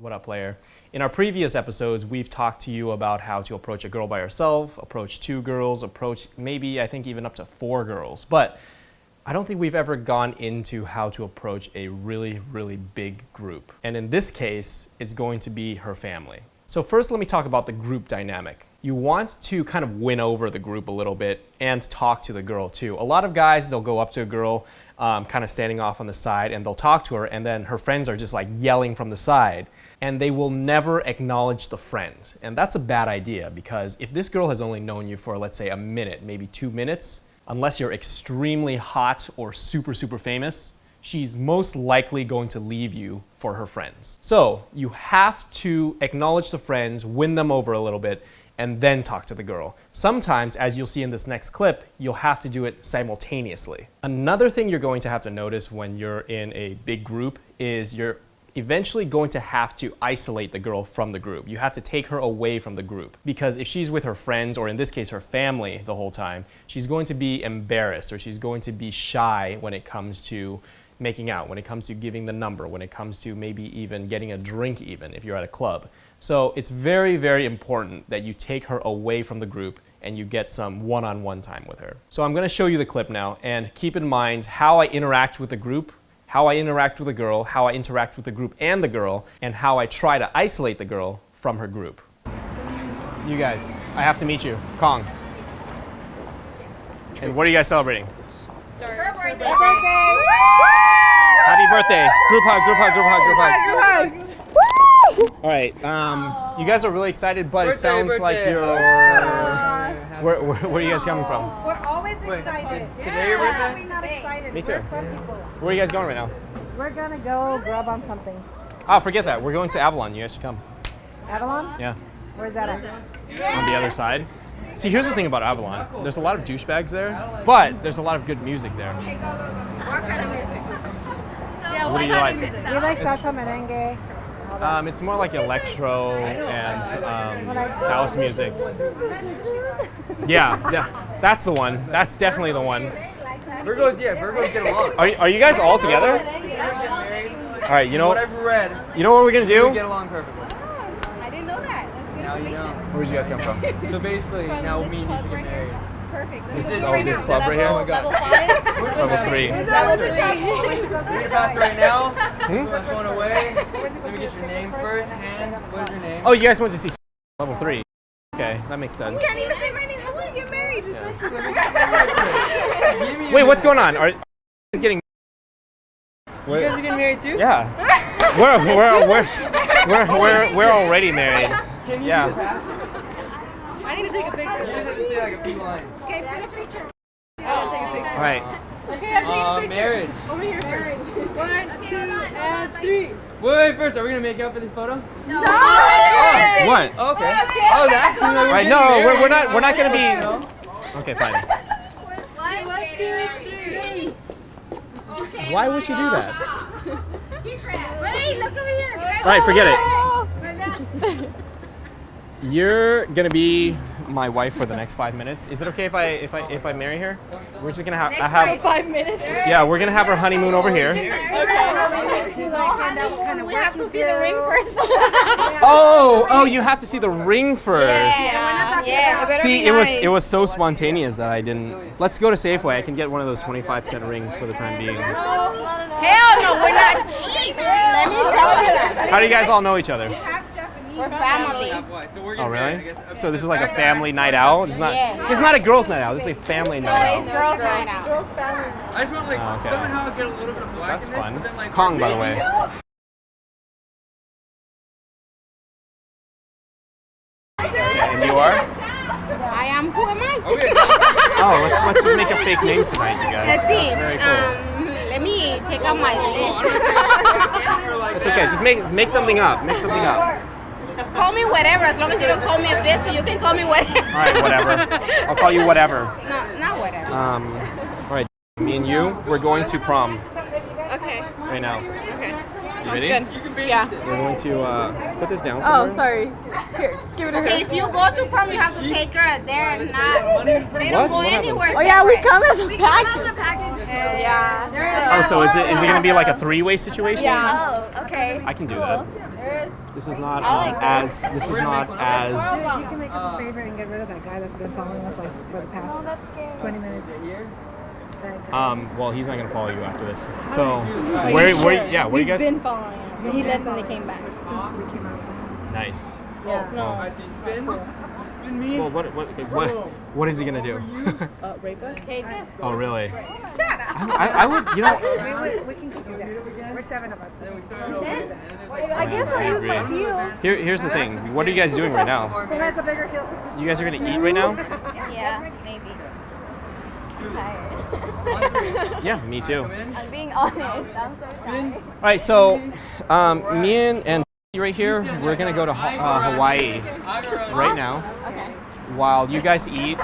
What up, player? In our previous episodes, we've talked to you about how to approach a girl by herself, approach 2 girls, approach maybe, I think, even up to 4 girls. But I don't think we've ever gone into how to approach a really, really big group. And in this case, it's going to be her family. So first, let me talk about the group dynamic. You want to kind of win over the group a little bit and talk to the girl too. A lot of guys, they'll go up to a girl kind of standing off on the side and they'll talk to her, and then her friends are just like yelling from the side, and they will never acknowledge the friends. And that's a bad idea, because if this girl has only known you for, let's say, a minute, maybe 2 minutes, unless you're extremely hot or super, super famous, she's most likely going to leave you for her friends. So you have to acknowledge the friends, win them over a little bit, and then talk to the girl. Sometimes, as you'll see in this next clip, you'll have to do it simultaneously. Another thing you're going to have to notice when you're in a big group is you're eventually going to have to isolate the girl from the group. You have to take her away from the group, because if she's with her friends, or in this case her family, the whole time, she's going to be embarrassed, or she's going to be shy when it comes to making out, when it comes to giving the number, when it comes to maybe even getting a drink, even if you're at a club. So it's very, very important that you take her away from the group and you get some one-on-one time with her. So I'm going to show you the clip now, and keep in mind how I interact with the group, how I interact with the girl, how I interact with the group and the girl, and how I try to isolate the girl from her group. You guys, I have to meet you. Kong. And what are you guys celebrating? Her birthday. Happy birthday. Group hug, group hug, group hug, group hug. Group hug. All right, you guys are really excited, but it sounds like you're... Where are you guys coming from? We're always excited. Today your birthday? How are we not excited? Me too. We're fun people. Where are you guys going right now? We're gonna go grub on something. Oh, forget that. We're going to Avalon. You guys should come. Avalon? Yeah, Where's that at? on the other side. See, here's the thing about Avalon. There's a lot of douchebags there, but there's a lot of good music there. What kind of music? What do you like? We like salsa merengue. It's more like electro and house music. Yeah, that's the one. That's definitely the one. Virgos get along. Are you guys all together? All right, you know What I've read, what we're gonna we do? get along perfectly. I didn't know that. That's good Now you know. information. Where'd you guys come from? So basically, From now this me and you club can get right married. here. Perfect. This- Let's oh, go right this now. club right here? Level, level 5? Level 3. Level 3. We're fast right now. So I'm going away. Let me get your name first. Hand. What is your name? Oh, you guys went to see level 3. Okay, that makes sense. Can't even say my name. I want to get married. Give me your Wait, what's name. going on? Are you guys getting? You guys are getting married too? Yeah, we're already married. Can you Yeah. do that? I need to take a You picture. just have to say like a few lines. Okay, put a picture. I'll take a picture. All right. Okay, I'm taking a picture. Marriage. Over here first. 1, 2, and 3. Wait, first, are we gonna make out for this photo? No! What? Okay. I was asking like Right, no, we're not gonna be. No? Okay, fine. 1, 2, 3. Why would you do that? Wait, look over here. All right, forget it. You're gonna be my wife for the next 5 minutes. Is it okay if I marry her? We're just gonna have 5 minutes. yeah, we're gonna have our honeymoon over here. We have to see the ring first. Oh, you have to see the ring first. Yeah. See, it was so spontaneous that I didn't. Let's go to Safeway. I can get one of those 25-cent rings for the time being. Hell no, we're not cheap. Let me tell you that. How do you guys all know each other? We're family. So we're Oh, getting married, I really? guess. So this is like a family night out? It's not. Yes. It's not a girls' night out. This is a family night It's out. girls' night out. I just want like Oh, okay. somehow get a little bit of black That's in this, fun. so then, like, Kong, by the way. Okay, and you are? I am. Who am I? Okay. Oh, let's just make up fake names tonight, you guys. Let's see. That's very cool. Let me take out my list. It's okay. Just make something up. Make something up. Call me whatever, as long as you don't call me a bitch, you can call me whatever. All right, whatever. I'll call you whatever. No, not whatever. All right. Me and you, we're going to prom Okay. right now. Okay. You ready? Good. Yeah. We're going to put this down Oh, somewhere. sorry. Here, give it to her. Okay, if you go to prom, you have to take her there and not. They What? don't go What happened? anywhere. Oh yeah, we come as a We package. come as a package. Yeah. Oh, so is it gonna be like a 3-way situation? Yeah. Oh, okay. I can do that. This is not as. This is not as. You can make us a favor and get rid of that guy that's been following us like for the past 20 minutes. Well, he's not gonna follow you after this. So, where yeah, where you guys? Been following us. He left and they came back. Since we came out. Nice. Yeah. No. Spin me. Well, what is he gonna do? Rape us? Take us. Oh, really? I would, you know. We can kick his ass. We're 7 of us. I I guess I'll use my heels. Here's the thing. What are you guys doing right now? Who has the bigger heels? You guys are gonna eat right now? Yeah, maybe. I'm tired. Yeah, me too. I'm being honest. I'm so tired. All right, so me and right here, we're gonna go to Hawaii right now. Okay. While you guys eat,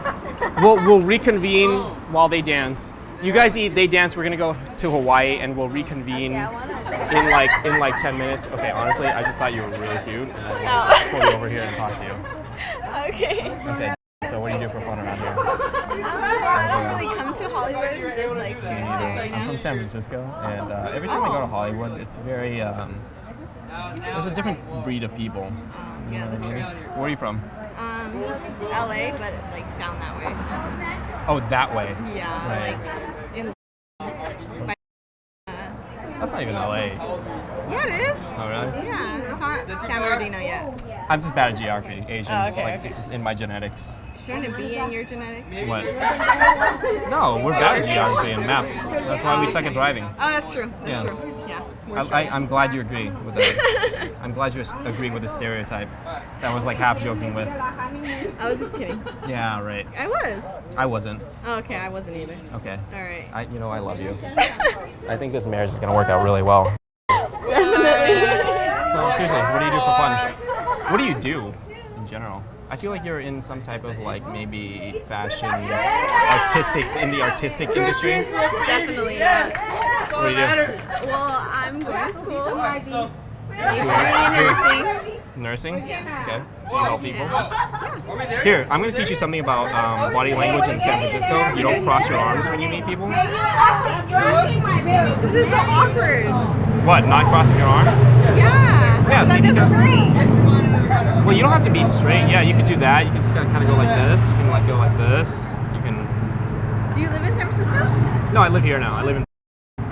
we'll reconvene while they dance. You guys eat, they dance. We're gonna go to Hawaii and we'll reconvene in like 10 minutes. Okay, honestly, I just thought you were really cute, and I wanted to pull you over here and talk to you. Okay. Okay. So what do you do for fun around here? I don't really come to Hollywood, just like here and there, you I'm know? from San Francisco, and every time I go to Hollywood, it's very there's a different breed of people. You know what I mean? Where are you from? LA, but like down that way. Oh, that way. Yeah, Right. like in. That's not even LA. Yeah, it is. Oh, really? Yeah, it's not San Bernardino yet. I'm just bad at geography, Asian. Oh, okay, like okay. it's just in my genetics. Shouldn't it be in your genetics? What? No, we're bad at geography and maps. That's why we suck at driving. Oh, that's true. That's Yeah. true. Yeah. we're straight. I'm glad you agree with that. I'm glad you agree with the stereotype that was like half joking with. I was just kidding. Yeah, right. I was. I wasn't. Oh, okay, I wasn't either. Okay. All right. I love you. I think this marriage is gonna work out really well. So seriously, what do you do for fun? What do you do in general? I feel like you're in some type of like maybe fashion, in the artistic industry. Definitely, yes. What do you do? Well, I'm going to school. Nursing? Okay. So you help people? Here, I'm going to teach you something about body language in San Francisco. You don't cross your arms when you meet people. This is so awkward. What, not crossing your arms? Yeah. Yeah, see, Like a because- straight. Well, you don't have to be straight. Yeah, you could do that. You can just kind of go like this. You can like go like this. You can... Do you live in San Francisco? No, I live here now. I live in... Oh,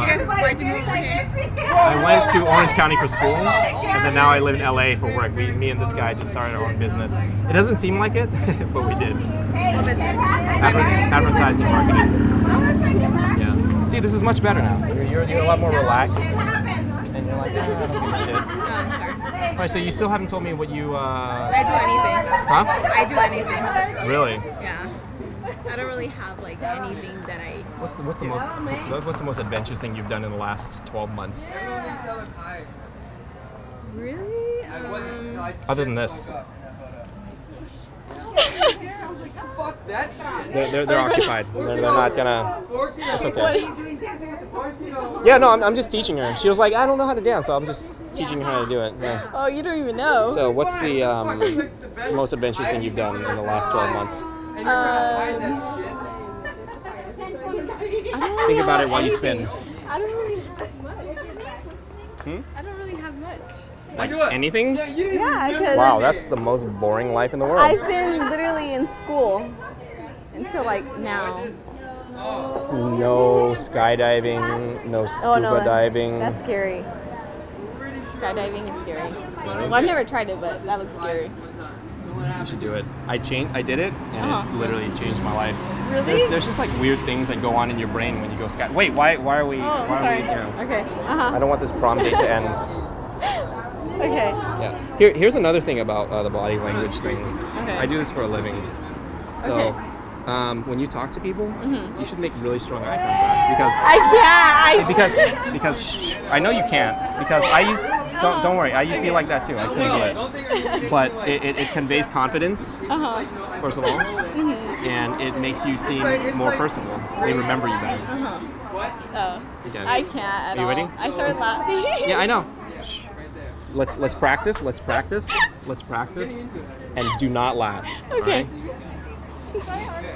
okay. Why'd you move over here? I went to Orange County for school, and then now I live in LA for work. Me and this guy just started our own business. It doesn't seem like it, but we did. What business? Advertising, marketing. Oh, that's like Yeah. See, this is much better now. You're a lot more relaxed, and you're like, I don't give a shit. All right, so you still haven't told me what you. I do anything. Huh? I do anything. Really? Yeah. I don't really have like anything that I. What's the most adventurous thing you've done in the last 12 months? Really? Other than this, Fuck that shit. they're occupied. They're not gonna. It's okay. Yeah, no, I'm just teaching her. She was like, I don't know how to dance, so I'm just teaching her how to do it. Yeah. Oh, you don't even know. So, what's the most adventurous thing you've done in the last 12 months? Think about it while you spin. I don't really have much. I don't really have much. Like anything? Yeah, because Wow, that's the most boring life in the world. I've been literally in school until like now. No skydiving, no scuba diving. That's scary. Skydiving is scary. Well, I've never tried it, but that looks scary. You should do it. I did it, and it literally changed my life. Really? There's just like weird things that go on in your brain when you go sky. Wait, why are we? Oh, why I'm are sorry. we? Yeah. Okay. I don't want this prom date to end. Okay. Yeah. Here's another thing about the body language thing. Okay. I do this for a living. So, Okay. when you talk to people, you should make really strong eye contact because I can't. because shh, I know you can't because I used don't worry, I used to be like that too. I couldn't do it, but it conveys confidence first of all, and it makes you seem more personable. They remember you better. Oh, Okay. I can't at Are you all. ready? I started laughing. Yeah, I know. Shh. Let's practice, and do not laugh. Okay. All right?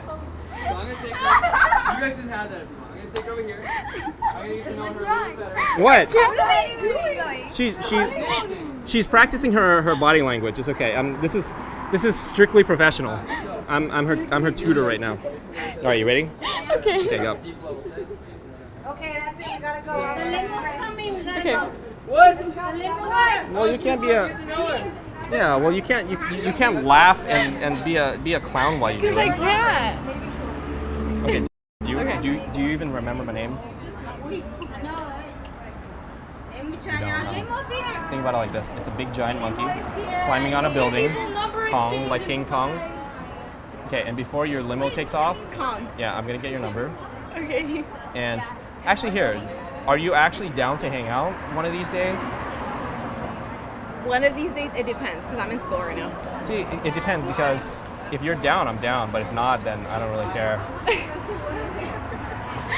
So I'm gonna take guys didn't have that. I'm gonna take over here. I'm gonna get to know her a little better. What? She's practicing her body language. It's okay. This is strictly professional. I'm her tutor right now. All right, you ready? Okay. Okay, go. Okay, that's it. We gotta go. Okay. What? Well, you can't be a. Yeah. Well, you can't. You can't laugh and be a clown while you do Because I it. can't. Okay. Do you Okay. do you even remember my name? Think about it like this. It's a big giant monkey climbing on a building. Kong, like King Kong. Okay, and before your limo takes off, Kong. yeah, I'm gonna get your number. Okay. And actually here, are you actually down to hang out one of these days? One of these days, it depends, because I'm in school right now. See, it depends because if you're down, I'm down, but if not, then I don't really care.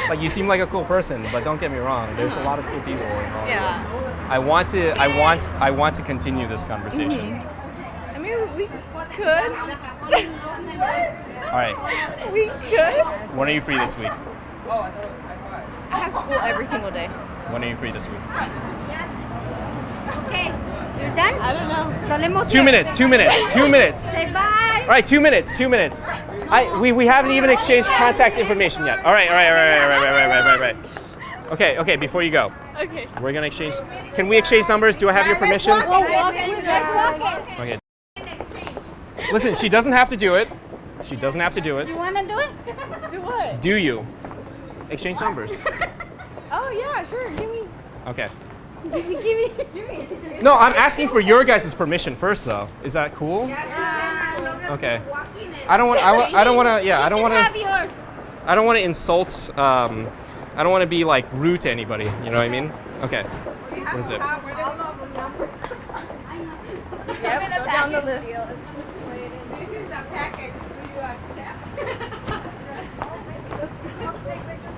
Like you seem like a cool person, but don't get me wrong, there's a lot of cool people in Hollywood. Yeah. I want to continue this conversation. I mean, we could. All right. We could. When are you free this week? I have school every single day. When are you free this week? Okay, you're done? I don't know. The limo's 2 minutes. 2 minutes. 2 minutes. Say bye. All right, 2 minutes. 2 minutes. We haven't even exchanged contact information yet. All right. Okay. Before you go, Okay. we're gonna exchange. Can we exchange numbers? Do I have your permission? Okay. Listen, she doesn't have to do it. She doesn't have to do it. You wanna do it? Do what? Do you? Exchange numbers. Oh, yeah, sure. Give me. Okay. Give me. No, I'm asking for your guys' permission first, though. Is that cool? Okay. I don't want Have yours. I don't want to insult. I don't want to be like rude to anybody. You know what I mean? Okay. What is it? Yep, go down the list.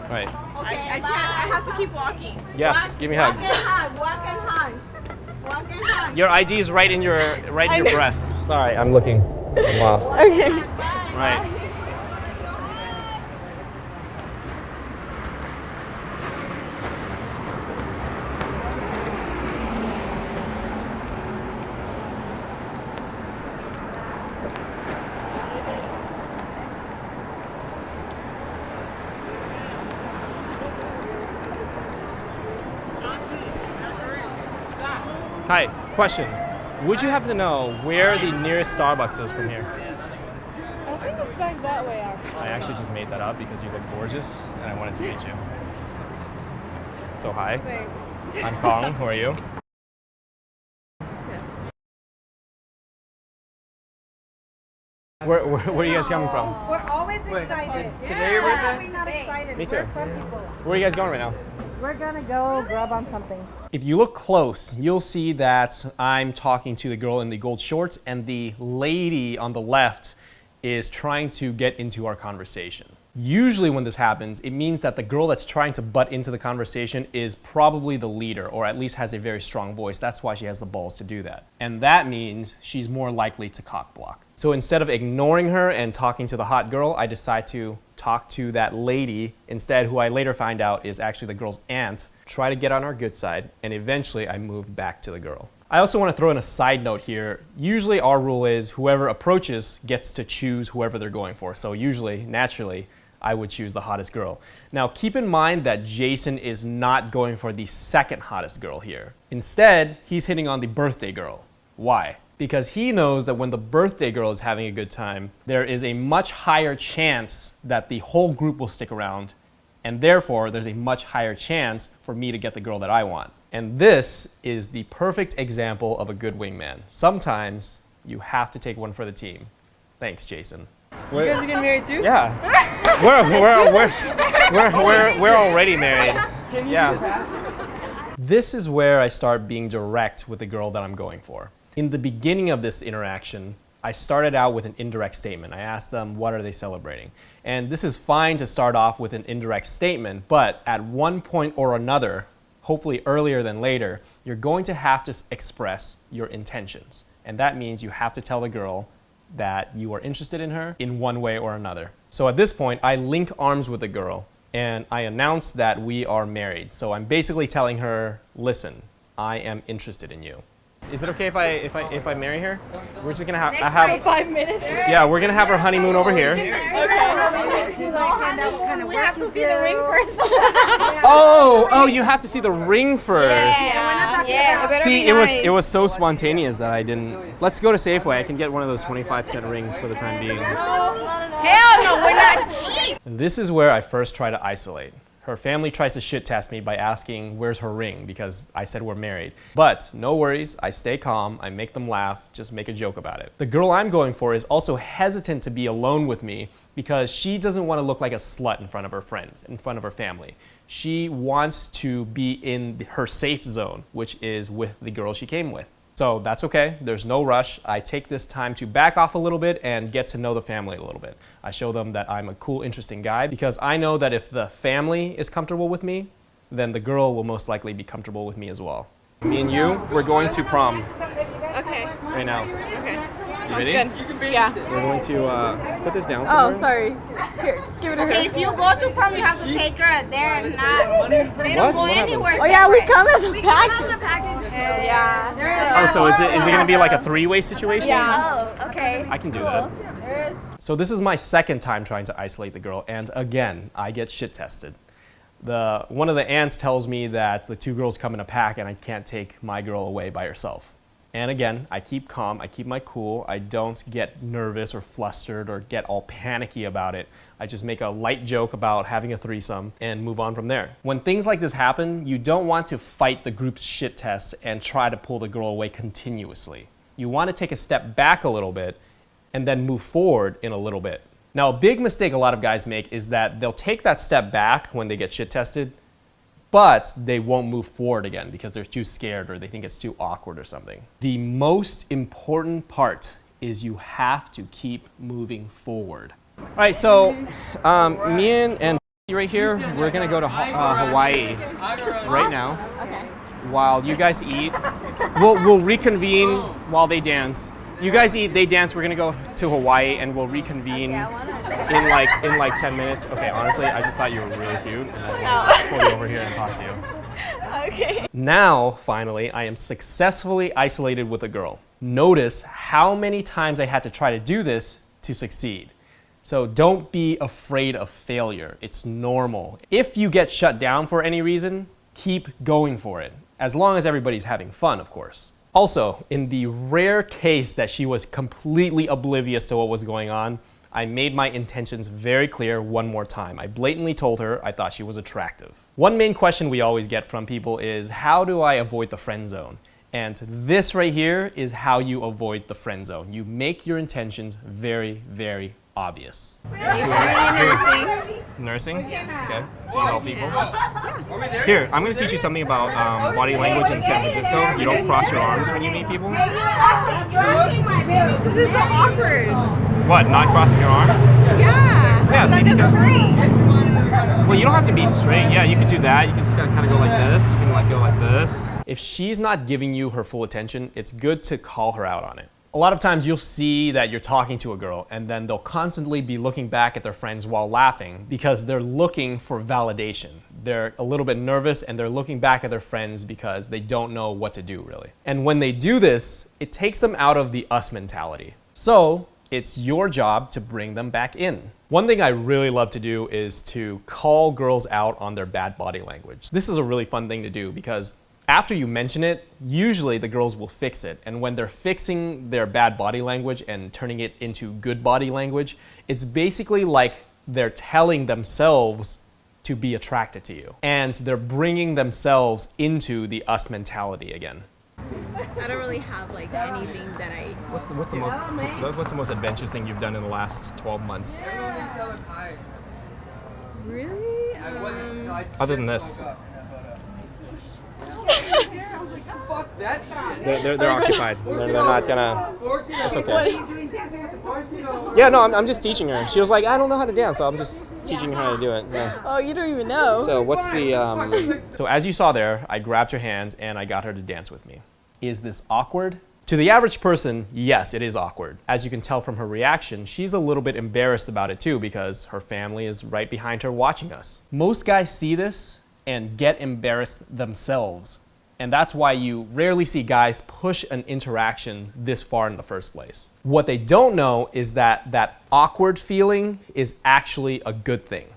All right. I can't. I have to keep walking. Yes. Give me a hug. Walk and hug. Your ID is right in your breast. Sorry, I'm looking. Wow. Okay. Right. Hi, question. Would you happen to know where the nearest Starbucks is from here? I think it's back that way, actually. I actually just made that up because you look gorgeous and I wanted to meet you. So hi, Thanks. I'm Kong. Who are you? Yes. Where are you guys coming from? We're always excited. Today your Why are birthday? we not excited? Me too. We're fun people. Where are you guys going right now? We're gonna go grub on something. If you look close, you'll see that I'm talking to the girl in the gold shorts and the lady on the left is trying to get into our conversation. Usually when this happens, it means that the girl that's trying to butt into the conversation is probably the leader or at least has a very strong voice. That's why she has the balls to do that. And that means she's more likely to cock block. So instead of ignoring her and talking to the hot girl, I decide to talk to that lady instead, who I later find out is actually the girl's aunt, try to get on our good side, and eventually I moved back to the girl. I also want to throw in a side note here. Usually our rule is whoever approaches gets to choose whoever they're going for. So usually, naturally, I would choose the hottest girl. Now keep in mind that Jason is not going for the second hottest girl here. Instead, he's hitting on the birthday girl. Why? Because he knows that when the birthday girl is having a good time, there is a much higher chance that the whole group will stick around, and therefore there's a much higher chance for me to get the girl that I want. And this is the perfect example of a good wingman. Sometimes you have to take one for the team. Thanks, Jason. You guys are getting married too? Yeah. We're already married. Yeah. This is where I start being direct with the girl that I'm going for. In the beginning of this interaction, I started out with an indirect statement. I asked them, what are they celebrating? And this is fine to start off with an indirect statement, but at one point or another, hopefully earlier than later, you're going to have to express your intentions. And that means you have to tell the girl that you are interested in her in one way or another. So at this point, I link arms with the girl and I announce that we are married. So I'm basically telling her, listen, I am interested in you. Is it okay if I marry her? We're just gonna have 5 minutes. yeah, we're gonna have our honeymoon over here. We have to see the ring first. Oh, you have to see the ring first. Yeah. See, it was so spontaneous that I didn't. Let's go to Safeway. I can get one of those 25-cent rings for the time being. Hell no, we're not cheap. This is where I first try to isolate. Her family tries to shit test me by asking where's her ring because I said we're married. But no worries, I stay calm, I make them laugh, just make a joke about it. The girl I'm going for is also hesitant to be alone with me because she doesn't want to look like a slut in front of her friends, in front of her family. She wants to be in her safe zone, which is with the girl she came with. So that's okay, there's no rush. I take this time to back off a little bit and get to know the family a little bit. I show them that I'm a cool, interesting guy because I know that if the family is comfortable with me, then the girl will most likely be comfortable with me as well. Me and you, we're going to prom Okay. right now. Okay. You ready? Good. Yeah. We're going to put this down Oh, somewhere. sorry. Here, give it to her. Okay, if you go to prom, you have to take her there and not. They don't What? go What happened? anywhere. Oh yeah, we separate. come as a package. Yeah. Oh, so is it gonna be like a three-way situation? Yeah. Oh, okay. I can do that. So this is my second time trying to isolate the girl, and again, I get shit tested. One of the aunts tells me that the two girls come in a pack and I can't take my girl away by herself. And again, I keep calm, I keep my cool, I don't get nervous or flustered or get all panicky about it. I just make a light joke about having a threesome and move on from there. When things like this happen, you don't want to fight the group's shit test and try to pull the girl away continuously. You want to take a step back a little bit and then move forward in a little bit. Now, a big mistake a lot of guys make is that they'll take that step back when they get shit tested, but they won't move forward again because they're too scared or they think it's too awkward or something. The most important part is you have to keep moving forward. All right, so me and right here, we're gonna go to Hawaii right now. Okay. While you guys eat. We'll reconvene while they dance. You guys eat, they dance, we're gonna go to Hawaii and we'll reconvene in like 10 minutes. Okay, honestly, I just thought you were really cute and I wanted to pull you over here and talk to you. Okay. Now, finally, I am successfully isolated with a girl. Notice how many times I had to try to do this to succeed. So don't be afraid of failure. It's normal. If you get shut down for any reason, keep going for it. As long as everybody's having fun, of course. Also, in the rare case that she was completely oblivious to what was going on, I made my intentions very clear one more time. I blatantly told her I thought she was attractive. One main question we always get from people is, how do I avoid the friend zone? And this right here is how you avoid the friend zone. You make your intentions very, very obvious. Nursing? Okay, so you help people? Here, I'm going to teach you something about body language in San Francisco. You don't cross your arms when you meet people. You're asking my baby. This is so awkward. What, not crossing your arms? Yeah. Yeah, see, Like a because... straight. Well, you don't have to be straight. Yeah, you could do that. You can just kind of go like this. You can like go like this. If she's not giving you her full attention, it's good to call her out on it. A lot of times you'll see that you're talking to a girl and then they'll constantly be looking back at their friends while laughing because they're looking for validation. They're a little bit nervous and they're looking back at their friends because they don't know what to do really. And when they do this, it takes them out of the us mentality. So it's your job to bring them back in. One thing I really love to do is to call girls out on their bad body language. This is a really fun thing to do because after you mention it, usually the girls will fix it. And when they're fixing their bad body language and turning it into good body language, it's basically like they're telling themselves to be attracted to you. And they're bringing themselves into the us mentality again. I don't really have like anything that I. What's the most adventurous thing you've done in the last 12 months? Really? Other than this. Fuck that shit. They're occupied. They're not gonna. It's okay. Doing dancing with the stars? Yeah, no, I'm just teaching her. She was like, I don't know how to dance, so I'm just teaching her how to do it. Yeah. Oh, you don't even know. So what's the? So as you saw there, I grabbed her hands and I got her to dance with me. Is this awkward? To the average person, yes, it is awkward. As you can tell from her reaction, she's a little bit embarrassed about it too because her family is right behind her watching us. Most guys see this and get embarrassed themselves. And that's why you rarely see guys push an interaction this far in the first place. What they don't know is that that awkward feeling is actually a good thing.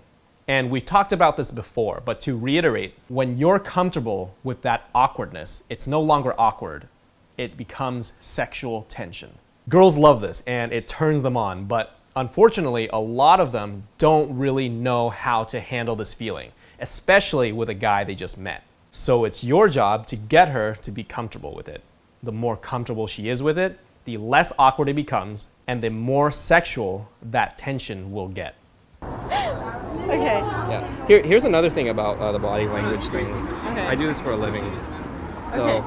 And we've talked about this before, but to reiterate, when you're comfortable with that awkwardness, it's no longer awkward. It becomes sexual tension. Girls love this and it turns them on, but unfortunately, a lot of them don't really know how to handle this feeling, especially with a guy they just met. So it's your job to get her to be comfortable with it. The more comfortable she is with it, the less awkward it becomes, and the more sexual that tension will get. Okay. Yeah. Here's another thing about the body language thing. Okay. I do this for a living. So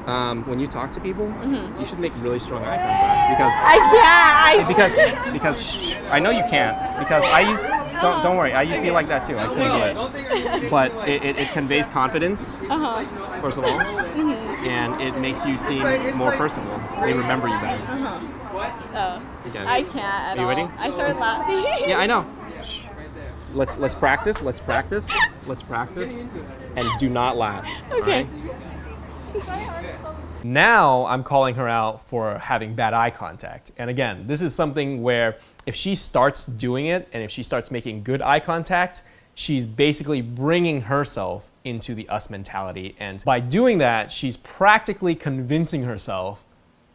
Okay. when you talk to people, you should make really strong eye contact because I because shh, I know you can't because don't worry, I used to be like that too. I couldn't do it. But it conveys confidence, first of all, and it makes you seem more personable. They remember you better. Oh, Okay. I can't at Are you all. ready? I started laughing. Yeah, I know. Shh. Let's practice, and do not laugh. Okay. all right? Now I'm calling her out for having bad eye contact. And again, this is something where if she starts doing it and if she starts making good eye contact, she's basically bringing herself into the us mentality. And by doing that, she's practically convincing herself,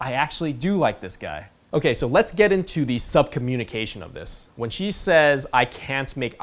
I actually do like this guy. Okay, so let's get into the subcommunication of this. When she says I can't make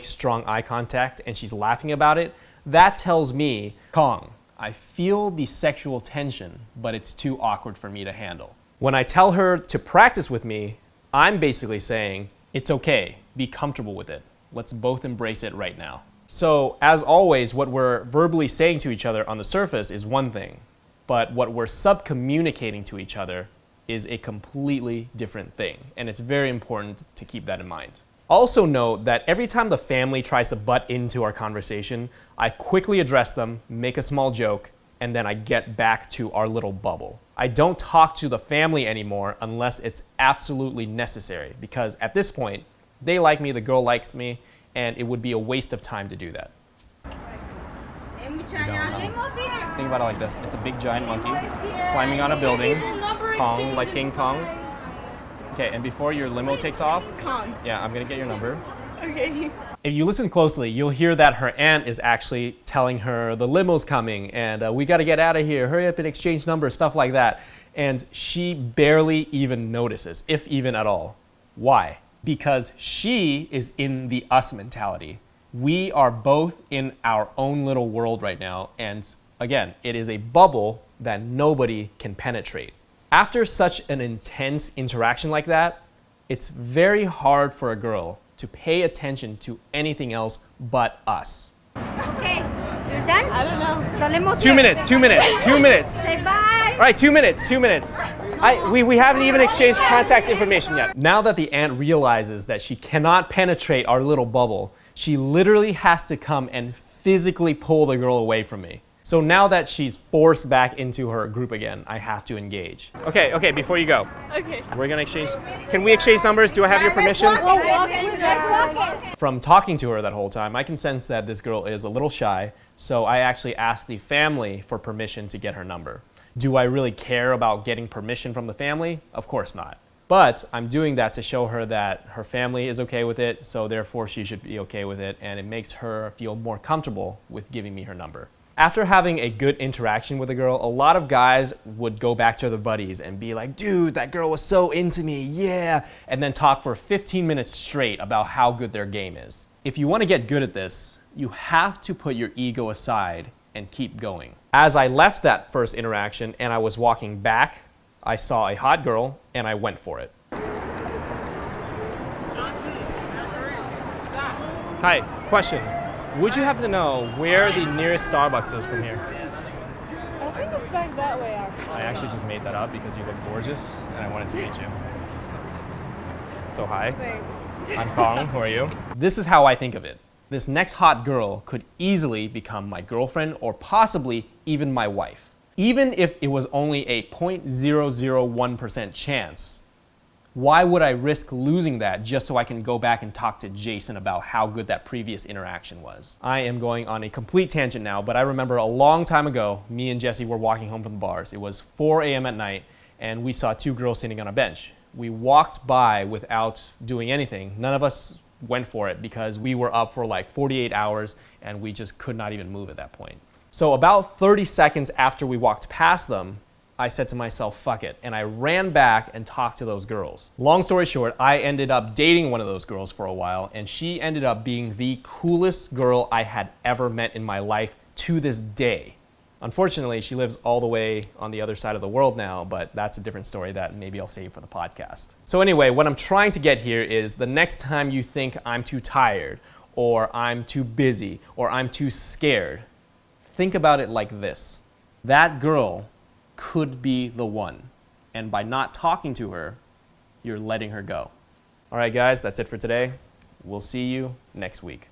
strong eye contact and she's laughing about it, that tells me, Kong, I feel the sexual tension, but it's too awkward for me to handle. When I tell her to practice with me, I'm basically saying, it's okay, be comfortable with it. Let's both embrace it right now. So, as always, what we're verbally saying to each other on the surface is one thing, but what we're subcommunicating to each other is a completely different thing, and it's very important to keep that in mind. Also note that every time the family tries to butt into our conversation, I quickly address them, make a small joke, and then I get back to our little bubble. I don't talk to the family anymore unless it's absolutely necessary, because at this point, they like me, the girl likes me, and it would be a waste of time to do that. Think about it like this. It's a big giant monkey climbing on a building, Kong, like King Kong. Okay, and before your limo takes off, Kong. yeah, I'm gonna get your number. Okay. If you listen closely, you'll hear that her aunt is actually telling her the limo's coming and we gotta get out of here, hurry up and exchange numbers, stuff like that. And she barely even notices, if even at all. Why? Because she is in the us mentality. We are both in our own little world right now, and again, it is a bubble that nobody can penetrate. After such an intense interaction like that, it's very hard for a girl to pay attention to anything else but us. Okay, you're done? I don't know. The limo's 2 minutes, 2 minutes, 2 minutes. Say bye. All right, 2 minutes, 2 minutes. We haven't even exchanged contact information yet. Now that the aunt realizes that she cannot penetrate our little bubble, she literally has to come and physically pull the girl away from me. So now that she's forced back into her group again, I have to engage. Okay, before you go, Okay. we're gonna exchange. Can we exchange numbers? Do I have your permission? From talking to her that whole time, I can sense that this girl is a little shy, so I actually asked the family for permission to get her number. Do I really care about getting permission from the family? Of course not. But I'm doing that to show her that her family is okay with it, so therefore she should be okay with it, and it makes her feel more comfortable with giving me her number. After having a good interaction with a girl, a lot of guys would go back to their buddies and be like, dude, that girl was so into me, yeah, and then talk for 15 minutes straight about how good their game is. If you want to get good at this, you have to put your ego aside and keep going. As I left that first interaction and I was walking back, I saw a hot girl and I went for it. Hi, question. Would you happen to know where the nearest Starbucks is from here? I think it's back that way, actually. I actually just made that up because you look gorgeous and I wanted to meet you. So hi, I'm Kong, who are you? This is how I think of it. This next hot girl could easily become my girlfriend or possibly even my wife. Even if it was only a 0.001% chance, why would I risk losing that just so I can go back and talk to Jason about how good that previous interaction was? I am going on a complete tangent now, but I remember a long time ago, me and Jesse were walking home from the bars. It was 4 a.m. at night, and we saw 2 girls sitting on a bench. We walked by without doing anything. None of us went for it because we were up for like 48 hours, and we just could not even move at that point. So about 30 seconds after we walked past them, I said to myself, fuck it, and I ran back and talked to those girls. Long story short, I ended up dating one of those girls for a while, and she ended up being the coolest girl I had ever met in my life to this day. Unfortunately, she lives all the way on the other side of the world now, but that's a different story that maybe I'll save for the podcast. So anyway, what I'm trying to get here is the next time you think I'm too tired, or I'm too busy, or I'm too scared, think about it like this. That girl could be the one. And by not talking to her, you're letting her go. All right, guys, that's it for today. We'll see you next week.